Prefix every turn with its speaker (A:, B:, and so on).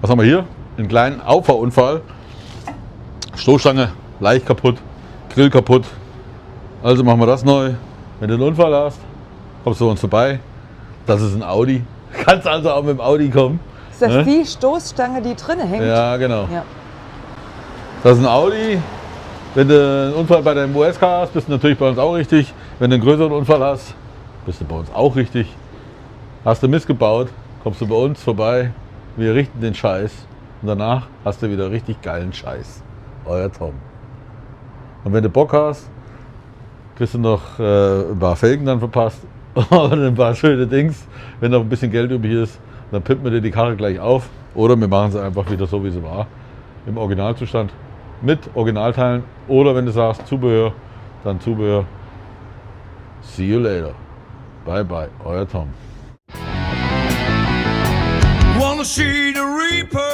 A: Was haben wir hier? Einen kleinen Auffahrunfall. Stoßstange leicht kaputt, Grill kaputt. Also machen wir das neu. Wenn du einen Unfall hast, kommst du uns vorbei. Das ist ein Audi. Kannst also auch mit dem Audi kommen.
B: Ist das die Stoßstange, die drinnen hängt?
A: Ja, genau.
B: Ja.
A: Das ist ein Audi. Wenn du einen Unfall bei deinem USK hast, bist du natürlich bei uns auch richtig. Wenn du einen größeren Unfall hast, bist du bei uns auch richtig. Hast du Mist gebaut, kommst du bei uns vorbei. Wir richten den Scheiß. Und danach hast du wieder richtig geilen Scheiß. Euer Tom. Und wenn du Bock hast, kriegst du noch ein paar Felgen dann verpasst. Und ein paar schöne Dings. Wenn noch ein bisschen Geld übrig ist, dann pimpen wir dir die Karre gleich auf. Oder wir machen sie einfach wieder so, wie sie war. Im Originalzustand. Mit Originalteilen. Oder wenn du sagst Zubehör, dann Zubehör. See you later. Bye bye. Euer Tom.
C: Wanna see the Reaper?